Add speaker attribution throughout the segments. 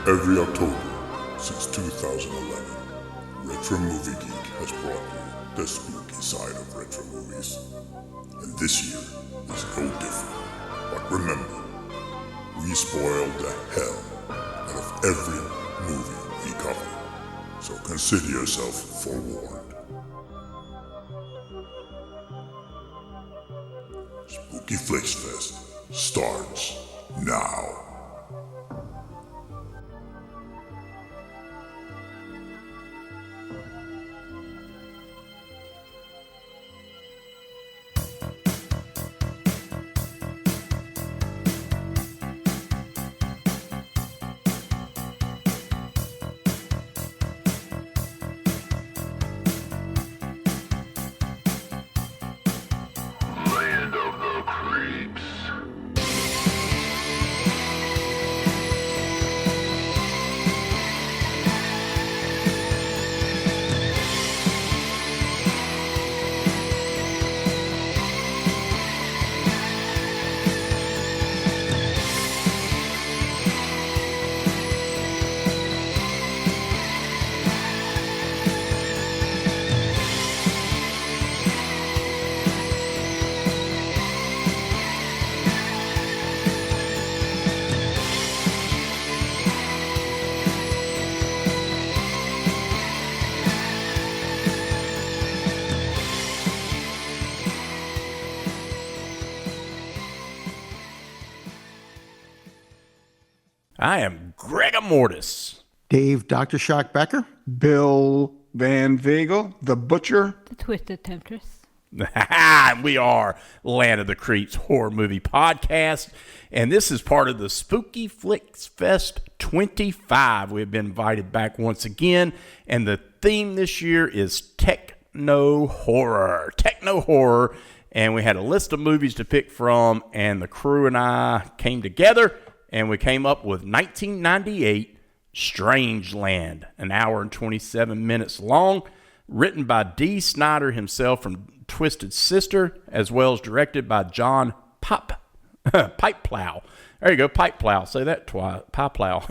Speaker 1: Every October since 2011, Retro Movie Geek has brought you the spooky side of retro movies. And this year is no different. But remember, we spoil the hell out of every movie we cover. So consider yourself forewarned. Spooky Flix Fest starts now.
Speaker 2: I am Gregor Mortis.
Speaker 3: Dave Dr. Shock Becker.
Speaker 4: Bill Van Vagel, the Butcher.
Speaker 5: The Twisted Temptress.
Speaker 2: We are Land of the Creeps Horror Movie Podcast, and this is part of the Spooky Flix Fest 25. We have been invited back once again, and the theme this year is techno horror. Techno horror, and we had a list of movies to pick from, and the crew and I came together, and we came up with 1998 Strangeland, an hour and 27 minutes long, written by Dee Snider himself from Twisted Sister, as well as directed by John Pipeplow. There you go, Pipeplow. Say that twice. Pipeplow.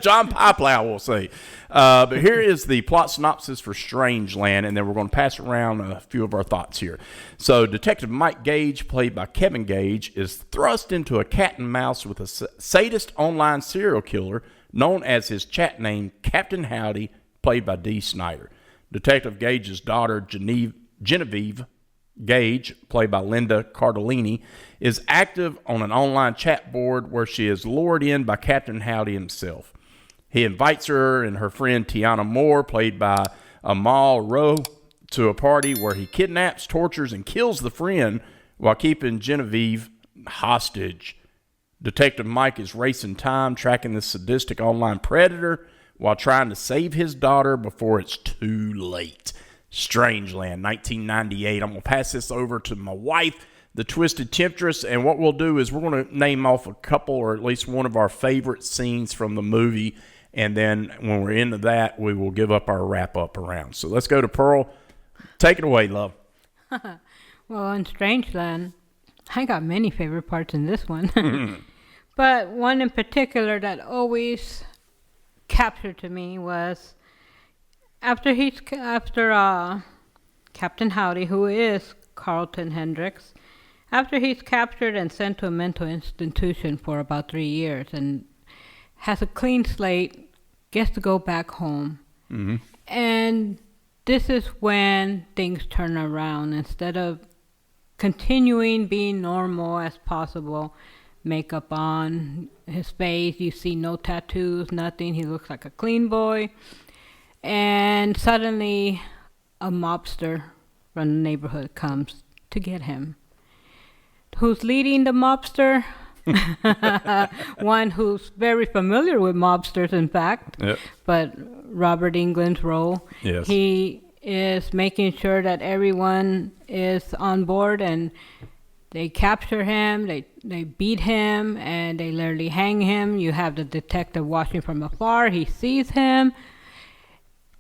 Speaker 2: John Pipeplow, we'll say. But here is the plot synopsis for Strangeland, and then we're going to pass around a few of our thoughts here. So, Detective Mike Gage, played by Kevin Gage, is thrust into a cat and mouse with a sadist online serial killer known as his chat name, Captain Howdy, played by Dee Snider. Detective Gage's daughter, Genevieve Gage, played by Linda Cardellini, is active on an online chat board where she is lured in by Captain Howdy himself. He invites her and her friend Tiana Moore, played by Amal Rowe, to a party where he kidnaps, tortures, and kills the friend while keeping Genevieve hostage. Detective Mike is racing time, tracking this sadistic online predator while trying to save his daughter before it's too late. Strangeland, 1998. I'm going to pass this over to my wife, the Twisted Temptress, and what we'll do is we're going to name off a couple or at least one of our favorite scenes from the movie, and then when we're into that, we will give up our wrap-up around. So let's go to Pearl. Take it away, love.
Speaker 5: Well, in Strangeland, I got many favorite parts in this one. But one in particular that always captured to me was after Captain Howdy, who is Carlton Hendricks, after he's captured and sent to a mental institution for about 3 years and has a clean slate, gets to go back home. Mm-hmm. And this is when things turn around. Instead of continuing being normal as possible, makeup on his face, you see no tattoos, nothing. He looks like a clean boy. And suddenly a mobster from the neighborhood comes to get him. Who's leading the mobster? One who's very familiar with mobsters, in fact. Yep. But Robert Englund's role. Yes. He is making sure that everyone is on board, and they capture him, they beat him, and they literally hang him. You have the detective watching from afar. He sees him.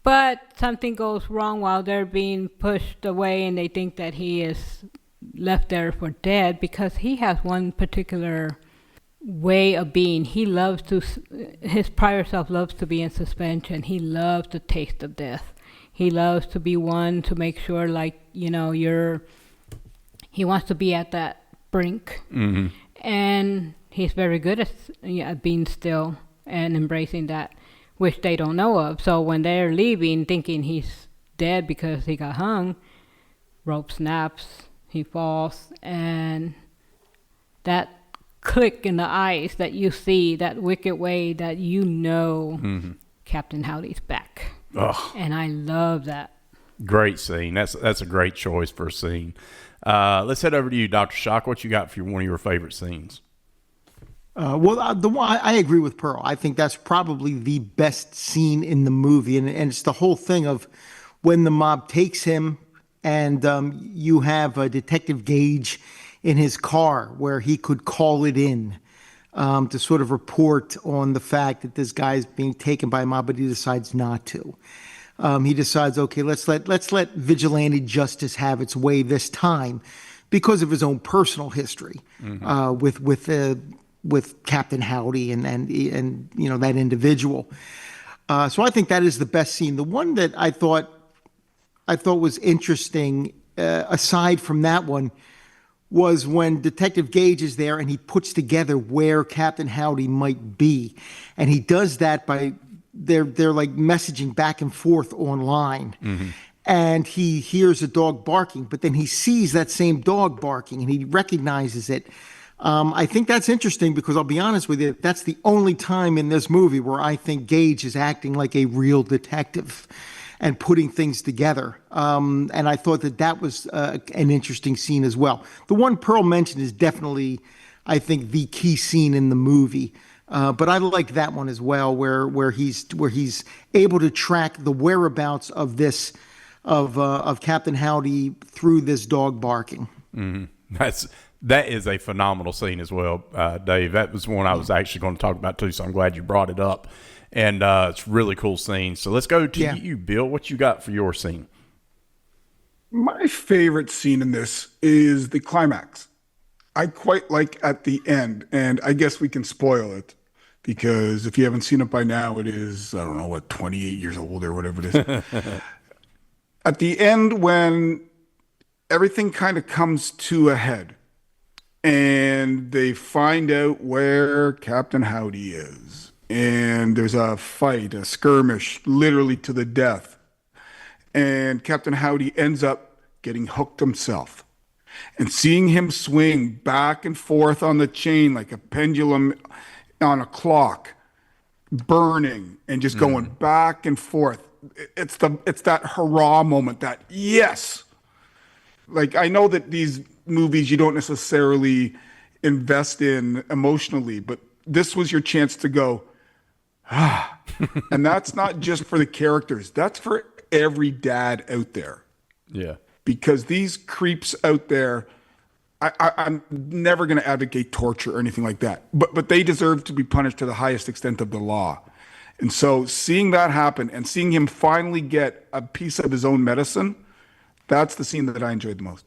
Speaker 5: But something goes wrong while they're being pushed away, and they think that he is left there for dead because he has one particular way of being. His prior self loves to be in suspension. He loves the taste of death. He loves to be one to make sure, like, he wants to be at that brink. Mm-hmm. And he's very good at being still and embracing that, which they don't know of. So when they're leaving, thinking he's dead because he got hung, rope snaps, he falls, and that click in the eyes that you see, that wicked way that mm-hmm. Captain Howdy's back.
Speaker 2: Ugh.
Speaker 5: And I love that.
Speaker 2: Great scene. That's a great choice for a scene. Let's head over to you, Dr. Shock. What you got for one of your favorite scenes?
Speaker 3: The one I agree with Pearl. I think that's probably the best scene in the movie, and it's the whole thing of when the mob takes him, and you have Detective Gage in his car where he could call it in to sort of report on the fact that this guy's being taken by a mob, but he decides not to. He decides, okay, let's let vigilante justice have its way this time, because of his own personal history with Captain Howdy and that individual. So I think that is the best scene. The one that I thought was interesting, aside from that one, was when Detective Gage is there and he puts together where Captain Howdy might be, and he does that by they're like messaging back and forth online. Mm-hmm. And he hears a dog barking, but then he sees that same dog barking and he recognizes it. I think that's interesting because I'll be honest with you, that's the only time in this movie where I think Gage is acting like a real detective and putting things together. And I thought that was an interesting scene as well. The one Pearl mentioned is definitely, I think, the key scene in the movie. But I like that one as well, where he's able to track the whereabouts of Captain Howdy through this dog barking.
Speaker 2: Mm-hmm. That is a phenomenal scene as well, Dave. That was one I was actually going to talk about too, so I'm glad you brought it up. And it's a really cool scene. So let's go to you, Bill. What you got for your scene?
Speaker 4: My favorite scene in this is the climax. I quite like at the end, and I guess we can spoil it because if you haven't seen it by now, it is, 28 years old or whatever it is. At the end, when everything kind of comes to a head and they find out where Captain Howdy is, and there's a fight, a skirmish, literally to the death. And Captain Howdy ends up getting hooked himself. And seeing him swing back and forth on the chain like a pendulum on a clock, burning and just going back and forth. It's that hurrah moment, that yes. Like, I know that these movies you don't necessarily invest in emotionally, but this was your chance to go, and that's not just for the characters. That's for every dad out there.
Speaker 2: Yeah.
Speaker 4: Because these creeps out there, I'm never going to advocate torture or anything like that. But they deserve to be punished to the highest extent of the law. And so seeing that happen and seeing him finally get a piece of his own medicine, that's the scene that I enjoyed the most.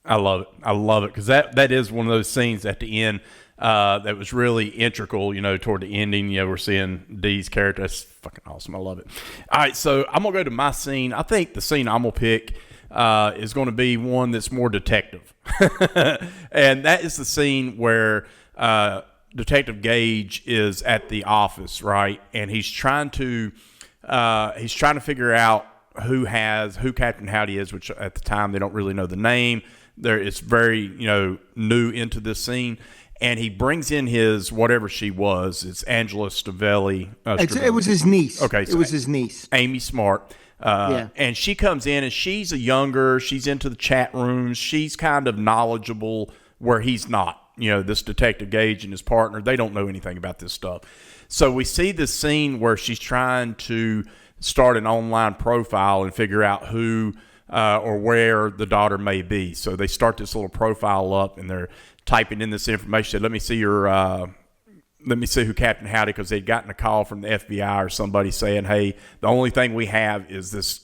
Speaker 2: I love it because that is one of those scenes at the end that was really integral, toward the ending. We're seeing Dee's character. That's fucking awesome. I love it. All right, so I'm going to go to my scene. I think the scene I'm going to pick is going to be one that's more detective. And that is the scene where Detective Gage is at the office, right? And he's trying to figure out who Captain Howdy is, which at the time they don't really know the name. It's very, new into this scene. And he brings in his, whatever she was, it's Angela Stavelli.
Speaker 3: It was his niece.
Speaker 2: Okay. So
Speaker 3: it was his niece.
Speaker 2: Amy Smart. And she comes in and she's she's into the chat rooms. She's kind of knowledgeable where he's not. This Detective Gage and his partner, they don't know anything about this stuff. So we see this scene where she's trying to start an online profile and figure out who or where the daughter may be. So they start this little profile up and they're typing in this information. Let me see who Captain Howdy, because they'd gotten a call from the FBI or somebody saying, hey, the only thing we have is this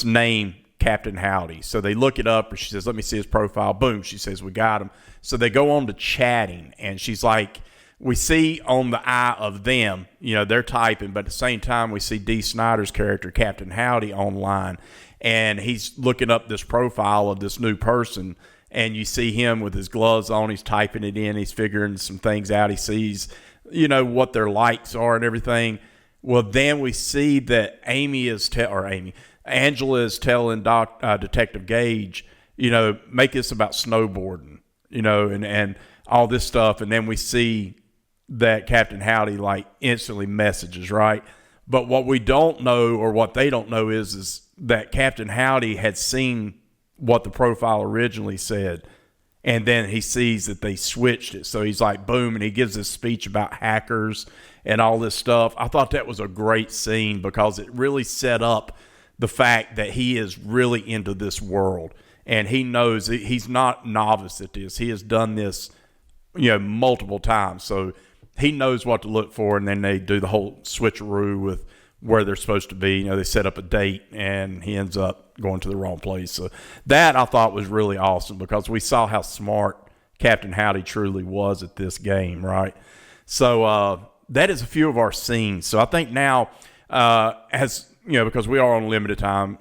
Speaker 2: name, Captain Howdy. So they look it up, and she says, let me see his profile. Boom, she says, we got him. So they go on to chatting, and she's like, we see on the eye of them, they're typing, but at the same time, we see Dee Snider's character, Captain Howdy, online, and he's looking up this profile of this new person, and you see him with his gloves on. He's typing it in. He's figuring some things out. He sees, what their likes are and everything. Well, then we see that Angela is telling Detective Gage, make this about snowboarding, and all this stuff. And then we see that Captain Howdy instantly messages, right? But what we don't know, or what they don't know, is that Captain Howdy had seen what the profile originally said, and then he sees that they switched it. So he's like, boom, and he gives this speech about hackers and all this stuff. I thought that was a great scene because it really set up the fact that he is really into this world, and he knows he's not novice at this. He has done this, multiple times. So he knows what to look for, and then they do the whole switcheroo with where they're supposed to be. They set up a date, and he ends up going to the wrong place. So that I thought was really awesome because we saw how smart Captain Howdy truly was at this game, right? So that is a few of our scenes. So I think now, because we are on limited time,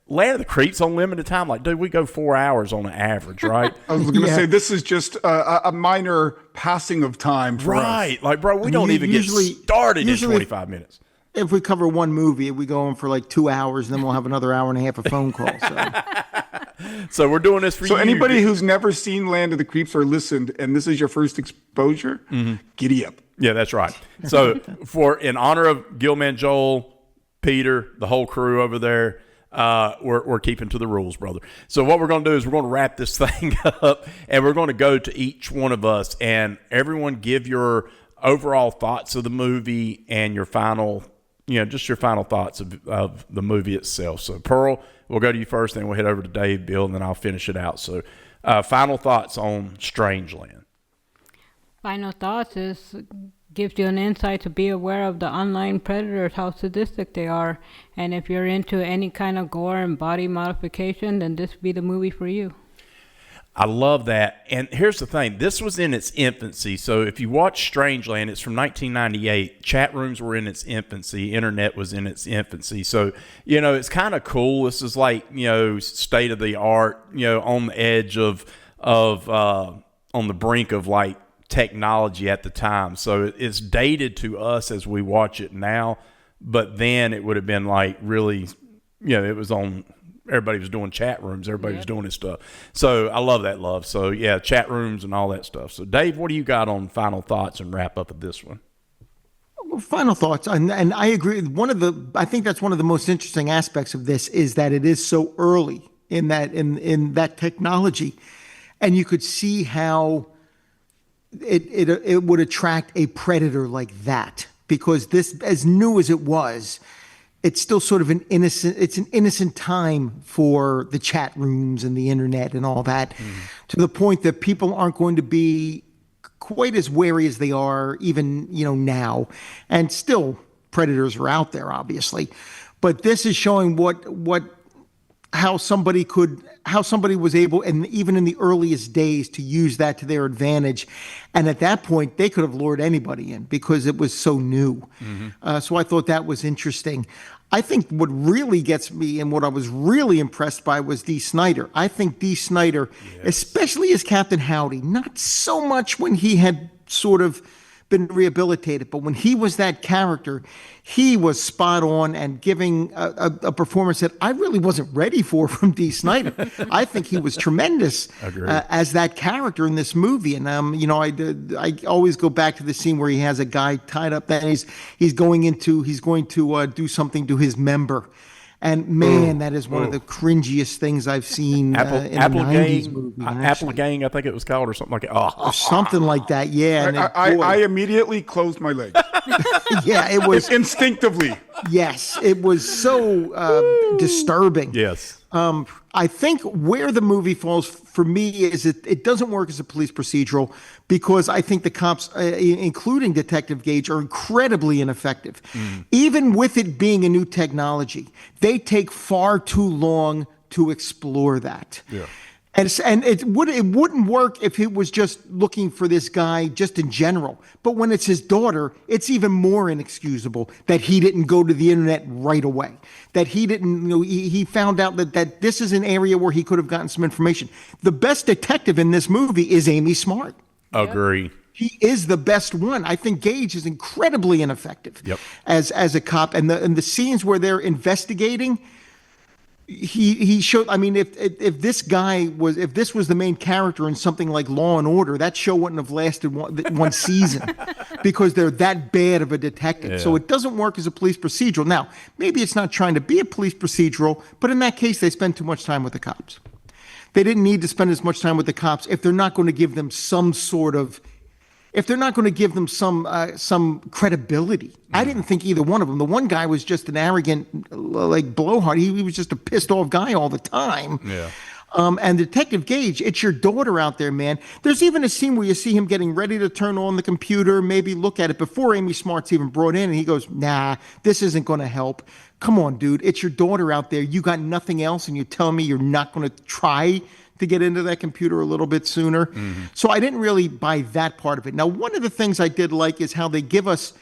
Speaker 2: Land of the Creeps on limited time. Dude, we go 4 hours on an average, right?
Speaker 4: I was going to say, this is just a minor passing of time for us.
Speaker 2: Right. Bro, we don't even get started in 25 minutes.
Speaker 3: If we cover one movie, we go on for 2 hours, and then we'll have another hour and a half of phone calls.
Speaker 2: So we're doing this for you.
Speaker 4: So anybody who's never seen Land of the Creeps or listened, and this is your first exposure, giddy up.
Speaker 2: Yeah, that's right. So in honor of Gilman, Joel, Peter, the whole crew over there, we're keeping to the rules, brother. So what we're going to do is we're going to wrap this thing up, and we're going to go to each one of us, and everyone give your overall thoughts of the movie and your final, just your final thoughts of the movie itself. So Pearl, we'll go to you first, then we'll head over to Dave, Bill, and then I'll finish it out. So final thoughts on Strangeland.
Speaker 5: Final thoughts is gives you an insight to be aware of the online predators, how sadistic they are. And if you're into any kind of gore and body modification, then this would be the movie for you.
Speaker 2: I love that. And here's the thing. This was in its infancy. So if you watch Strangeland, it's from 1998. Chat rooms were in its infancy. Internet was in its infancy. So, it's kind of cool. This is state of the art, on the edge of on the brink of technology at the time. So it's dated to us as we watch it now, but then it would have been really, it was on, everybody was doing chat rooms, everybody was doing this stuff. So I love that love. So yeah, chat rooms and all that stuff. So Dave, what do you got on final thoughts and wrap up of this one?
Speaker 3: Well, final thoughts, and I agree. I think that's one of the most interesting aspects of this is that it is so early in that technology, and you could see how it would attract a predator like that, because this, as new as it was, it's still sort of an innocent time for the chat rooms and the internet and all that, to the point that people aren't going to be quite as wary as they are even, now. And still predators are out there, obviously, but this is showing how somebody was able, and even in the earliest days, to use that to their advantage. And at that point, they could have lured anybody in because it was so new. So I thought that was interesting. I think what really gets me and what I was really impressed by was Dee Snider. I think Dee Snider, especially as Captain Howdy, not so much when he had sort of been rehabilitated, but when he was that character, he was spot on and giving a performance that I really wasn't ready for from Dee Snider. I think he was tremendous as that character in this movie. And I always go back to the scene where he has a guy tied up that he's going to do something to his member. And man, that is one of the cringiest things I've seen in a 90s movie.
Speaker 2: Apple Gang, I think it was called, or something like that.
Speaker 3: Or something like that, yeah. And
Speaker 4: I immediately closed my legs.
Speaker 3: Yeah, it was
Speaker 4: instinctively.
Speaker 3: Yes, it was so disturbing.
Speaker 2: Yes.
Speaker 3: I think where the movie falls for me is it doesn't work as a police procedural, because I think the cops, including Detective Gage, are incredibly ineffective. Even with it being a new technology, they take far too long to explore that.
Speaker 2: Yeah.
Speaker 3: And it wouldn't work if it was just looking for this guy just in general. But when it's his daughter, it's even more inexcusable that he didn't go to the internet right away. That he didn't, he found out that this is an area where he could have gotten some information. The best detective in this movie is Amy Smart.
Speaker 2: Agree.
Speaker 3: He is the best one. I think Gage is incredibly ineffective as a cop. And the scenes where they're investigating, he showed. I mean, if this was the main character in something like Law and Order, that show wouldn't have lasted one season because they're that bad of a detective.
Speaker 2: Yeah.
Speaker 3: So it doesn't work as a police procedural. Now, maybe it's not trying to be a police procedural, but in that case, they spend too much time with the cops. They didn't need to spend as much time with the cops if they're not going to give them some sort of. If they're not going to give them some credibility. I didn't think either one of them. The one guy was just an arrogant, like, blowhard. He was just a pissed off guy all the time.
Speaker 2: Yeah.
Speaker 3: And Detective Gage, it's your daughter out there, man. There's even a scene where you see him getting ready to turn on the computer, maybe look at it before Amy Smart's even brought in, and he goes, "Nah, this isn't going to help. Come on, dude. It's your daughter out there. You got nothing else, and you tell me you're not going to try to get into that computer a little bit sooner." Mm-hmm. So I didn't really buy that part of it. Now, one of the things I did like is how they give us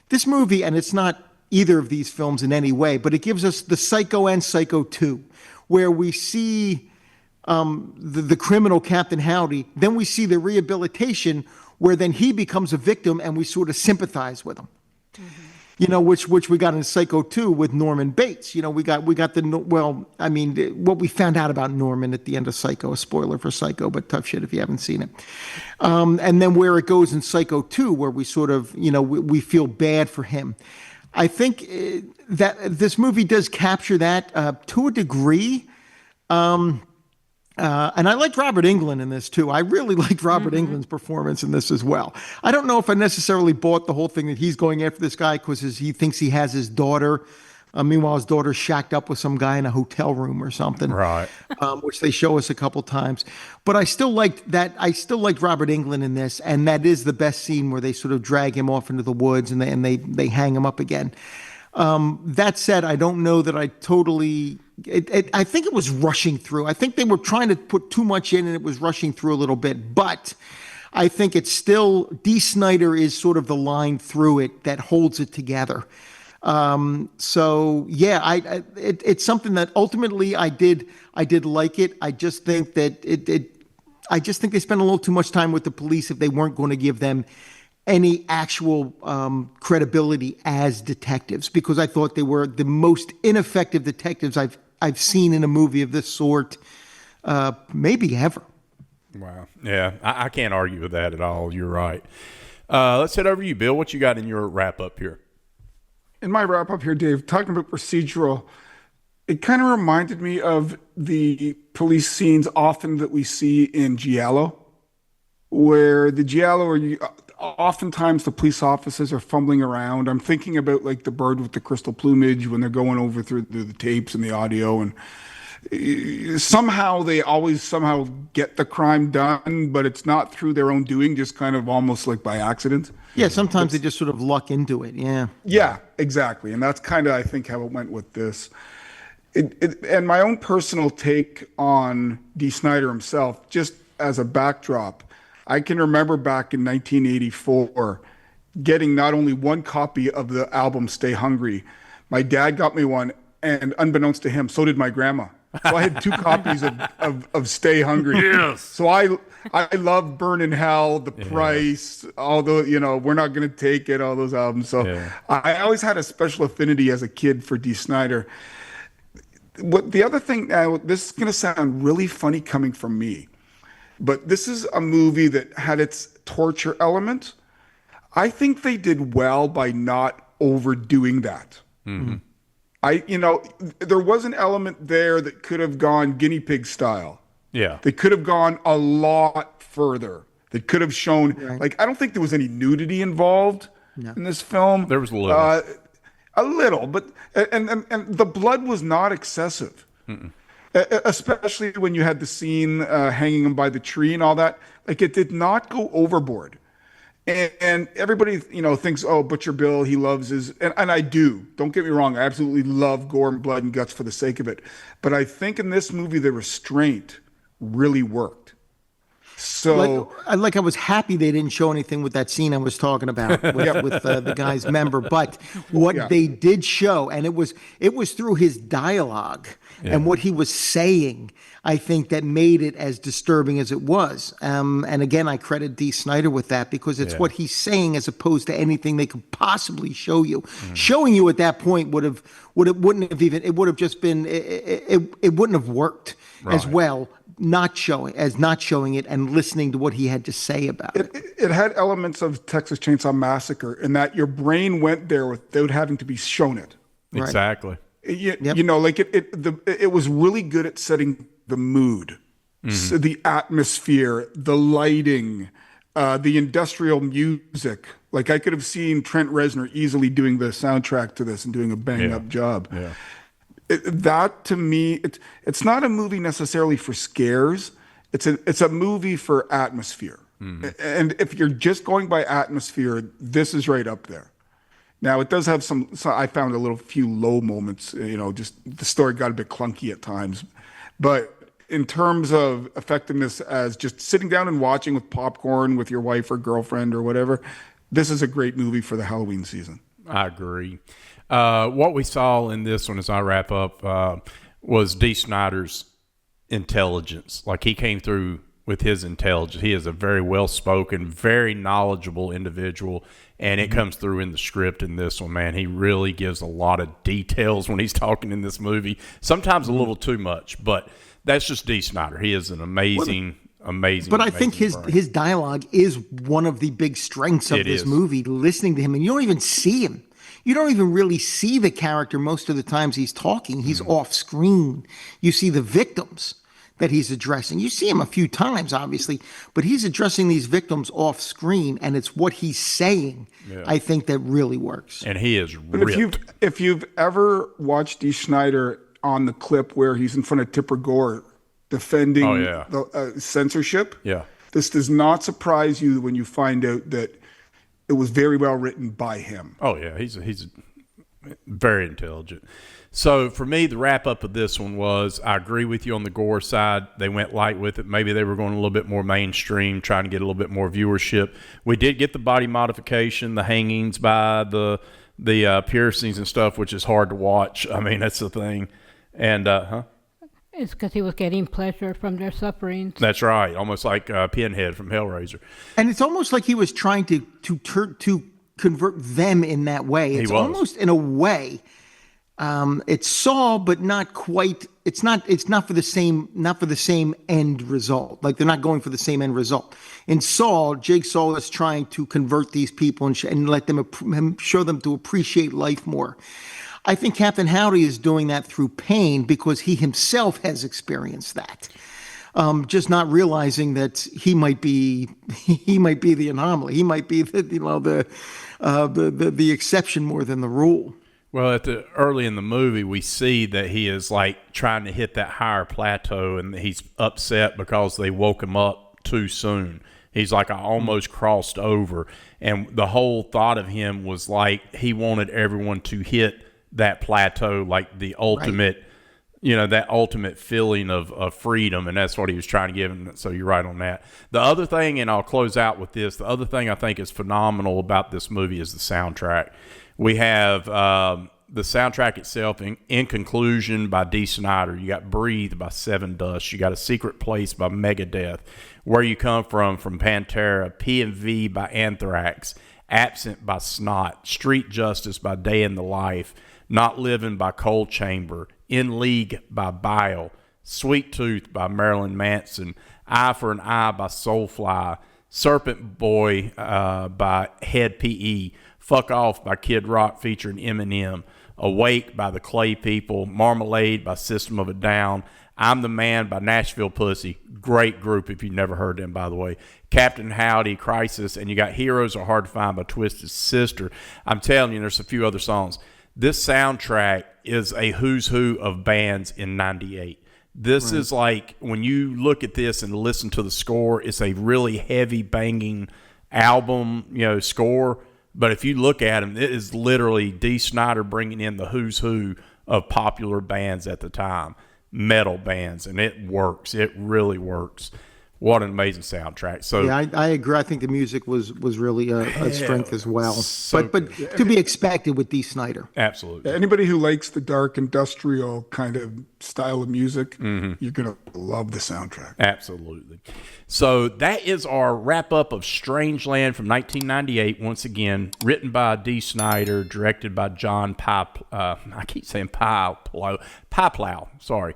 Speaker 3: this movie, and it's not either of these films in any way, but it gives us the Psycho and Psycho 2, where we see the criminal Captain Howdy, then we see the rehabilitation where then he becomes a victim and we sort of sympathize with him. Mm-hmm. Which we got in Psycho 2 with Norman Bates. We got what we found out about Norman at the end of Psycho, a spoiler for Psycho, but tough shit if you haven't seen it. And then where it goes in Psycho 2, where we sort of, we feel bad for him. I think that this movie does capture that to a degree. And I liked Robert Englund in this too. I really liked Robert Englund's performance in this as well. I don't know if I necessarily bought the whole thing that he's going after this guy because he thinks he has his daughter. Meanwhile, his daughter's shacked up with some guy in a hotel room or something,
Speaker 2: right? Which
Speaker 3: they show us a couple times. But I still liked that. I still liked Robert Englund in this, and that is the best scene where they sort of drag him off into the woods and they hang him up again. That said, I don't know that I totally. I think it was rushing through. I think they were trying to put too much in, and it was rushing through a little bit. But I think it's still Dee Snider is sort of the line through it that holds it together. So yeah, it's something that ultimately I did like it. I just think that I just think they spent a little too much time with the police if they weren't going to give them any actual credibility as detectives, because I thought they were the most ineffective detectives I've seen in a movie of this sort, maybe ever.
Speaker 2: Wow. Yeah, I can't argue with that at all. You're right. Let's head over to you, Bill. What you got in your wrap up here?
Speaker 4: In my wrap up here, Dave, talking about procedural, it kind of reminded me of the police scenes often that we see in Giallo, where the Giallo are oftentimes the police officers are fumbling around. I'm thinking about like The Bird with the Crystal Plumage when they're going over through the tapes and the audio, and somehow they always get the crime done, but it's not through their own doing, just kind of almost like by accident.
Speaker 3: Yeah, sometimes they just sort of luck into it. Yeah.
Speaker 4: Yeah, exactly. And that's kind of, I think, how it went with this. And my own personal take on Dee Snider himself, just as a backdrop, I can remember back in 1984 getting not only one copy of the album Stay Hungry, my dad got me one, and unbeknownst to him, so did my grandma. So I had two copies of Stay Hungry.
Speaker 2: Yes.
Speaker 4: So I love Burn in Hell, The Price, although, we're not going to take it, all those albums. So I always had a special affinity as a kid for Dee Snider. The other thing, now, this is going to sound really funny coming from me, but this is a movie that had its torture element. I think they did well by not overdoing that. Mm-hmm. There was an element there that could have gone guinea pig style.
Speaker 2: Yeah.
Speaker 4: They could have gone a lot further. They could have shown, I don't think there was any nudity involved in this film.
Speaker 2: There was a little.
Speaker 4: A little, but, and the blood was not excessive. Mm-mm. Especially when you had the scene hanging him by the tree and all that. Like, it did not go overboard. And everybody, thinks, oh, Butcher Bill, he loves his, and I do. Don't get me wrong. I absolutely love gore and blood and guts for the sake of it. But I think in this movie, the restraint really worked. So,
Speaker 3: I was happy they didn't show anything with that scene I was talking about with the guy's member. But what they did show, and it was through his dialogue and what he was saying, I think that made it as disturbing as it was. And again, I credit Dee Snider with that because it's what he's saying as opposed to anything they could possibly show you. Showing you at that point would have just been it wouldn't have worked as well. Not showing it and listening to what he had to say about it.
Speaker 4: It had elements of Texas Chainsaw Massacre in that your brain went there without having to be shown it.
Speaker 2: Exactly.
Speaker 4: It was really good at setting the mood, so the atmosphere, the lighting, the industrial music. Like I could have seen Trent Reznor easily doing the soundtrack to this and doing a bang up job. Yeah. That to me, it's not a movie necessarily for scares. It's a movie for atmosphere. And if you're just going by atmosphere, this is right up there. Now it does have some I found a few low moments. Just the story got a bit clunky at times, but in terms of effectiveness as just sitting down and watching with popcorn with your wife or girlfriend or whatever, this is a great movie for the Halloween season.
Speaker 2: I agree. What we saw in this one, as I wrap up, was Dee Snider's intelligence. Like he came through with his intelligence. He is a very well-spoken, very knowledgeable individual, and it comes through in the script in this one, man. He really gives a lot of details when he's talking in this movie. Sometimes a little too much, but that's just Dee Snider. He is an amazing. But I think
Speaker 3: his dialogue is one of the big strengths of this movie. Listening to him, and you don't even see him. You don't even really see the character most of the times he's talking. He's off screen. You see the victims that he's addressing. You see him a few times, obviously, but he's addressing these victims off screen, and it's what he's saying, I think, that really works.
Speaker 2: And he is ripped.
Speaker 4: If you've ever watched Dee Snider on the clip where he's in front of Tipper Gore defending the censorship, this does not surprise you when you find out that it was very well written by him.
Speaker 2: Oh yeah, he's very intelligent. So for me, the wrap up of this one was, I agree with you on the gore side. They went light with it. Maybe they were going a little bit more mainstream, trying to get a little bit more viewership. We did get the body modification, the hangings by the piercings and stuff, which is hard to watch. I mean, that's the thing. And
Speaker 5: It's because he was getting pleasure from their sufferings.
Speaker 2: That's right, almost like Pinhead from Hellraiser.
Speaker 3: And it's almost like he was trying to convert them in that way. It's almost in a way, it's Saw, but not quite. It's not for the same end result. Like they're not going for the same end result. In Saw, Jigsaw is trying to convert these people and let them show them to appreciate life more. I think Captain Howdy is doing that through pain because he himself has experienced that. Just not realizing that he might be the anomaly. He might be the exception more than the rule.
Speaker 2: Well, early in the movie, we see that he is like trying to hit that higher plateau, and he's upset because they woke him up too soon. He's like, I almost crossed over, and the whole thought of him was like he wanted everyone to hit that plateau, like the ultimate, that ultimate feeling of freedom, and that's what he was trying to give him. So you're right on that. The other thing, and I'll close out with this, the other thing I think is phenomenal about this movie is the soundtrack. We have the soundtrack itself, in conclusion, by Dee Snider. You got Breathe by Seven Dust. You got A Secret Place by Megadeth. Where You Come From Pantera. P&V by Anthrax. Absent by Snot. Street Justice by Day in the Life. Not Living by Cold Chamber. In League by Bile. Sweet Tooth by Marilyn Manson. Eye for an Eye by Soulfly. Serpent Boy by Head PE. Fuck Off by Kid Rock featuring Eminem. Awake by the Clay People. Marmalade by System of a Down. I'm the Man by Nashville Pussy. Great group if you've never heard them, by the way. Captain Howdy, Crisis, and you got Heroes Are Hard to Find by Twisted Sister. I'm telling you, there's a few other songs. This soundtrack is a who's who of bands in 98. This is like, when you look at this and listen to the score, it's a really heavy banging album, score. But if you look at them, it is literally Dee Snider bringing in the who's who of popular bands at the time, metal bands, and it works. It really works. What an amazing soundtrack. So
Speaker 3: yeah, I agree. I think the music was really a strength as well.
Speaker 2: So
Speaker 3: but to be expected with Dee Snider.
Speaker 2: absolutely.
Speaker 4: Anybody who likes the dark industrial kind of style of music, you're going to love the soundtrack.
Speaker 2: Absolutely. So that is our wrap up of Strangeland from 1998. Once again, written by Dee Snider, directed by John I keep saying Piplow. Sorry.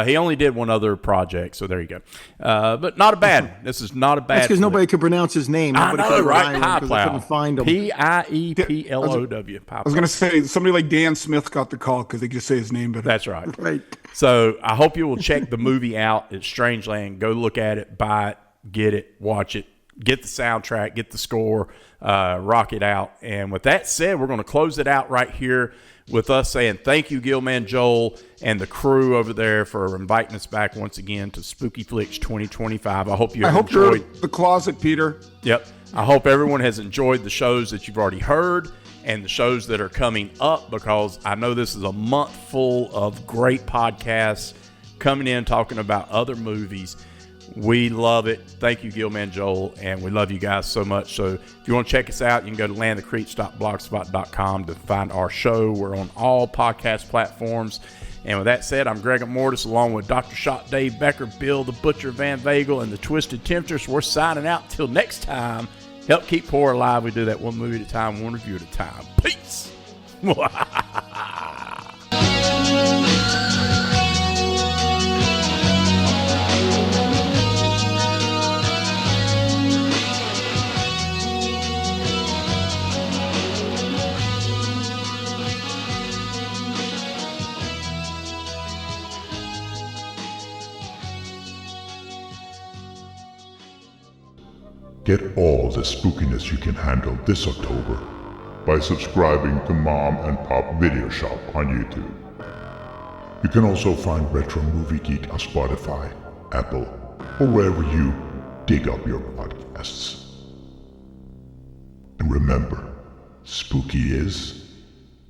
Speaker 2: He only did one other project, so there you go. But not a bad one. This is not a bad
Speaker 3: That's because
Speaker 2: flick.
Speaker 3: nobody could pronounce his name.
Speaker 2: I
Speaker 3: Nobody
Speaker 2: know,
Speaker 3: could
Speaker 2: right?
Speaker 3: rhyme him 'cause they couldn't find him.
Speaker 2: Pieplow.
Speaker 4: I was going to say, somebody like Dan Smith got the call because they could just say his name better.
Speaker 2: That's right.
Speaker 3: Right.
Speaker 2: So I hope you will check the movie out. It's Strangeland. Go look at it, buy it, get it, watch it, get the soundtrack, get the score, rock it out. And with that said, we're going to close it out right here with us saying thank you, Gilman Joel, and the crew over there for inviting us back once again to Spooky Flix 2025. I hope you
Speaker 4: I
Speaker 2: have
Speaker 4: hope you're
Speaker 2: enjoyed.
Speaker 4: the closet, Peter.
Speaker 2: Yep. I hope everyone has enjoyed the shows that you've already heard and the shows that are coming up, because I know this is a month full of great podcasts coming in talking about other movies. We love it. Thank you, Gilman Joel, and we love you guys so much. So if you want to check us out, you can go to landthecreeps.blogspot.com to find our show. We're on all podcast platforms. And with that said, I'm Greg Mortis, along with Dr. Shot Dave Becker, Bill the Butcher Van Vagel, and the Twisted Tempters. We're signing out. Till next time, help keep horror alive. We do that one movie at a time, one review at a time. Peace.
Speaker 1: Get all the spookiness you can handle this October by subscribing to Mom and Pop Video Shop on YouTube. You can also find Retro Movie Geek on Spotify, Apple, or wherever you dig up your podcasts. And remember, spooky is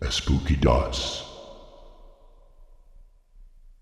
Speaker 1: as spooky does.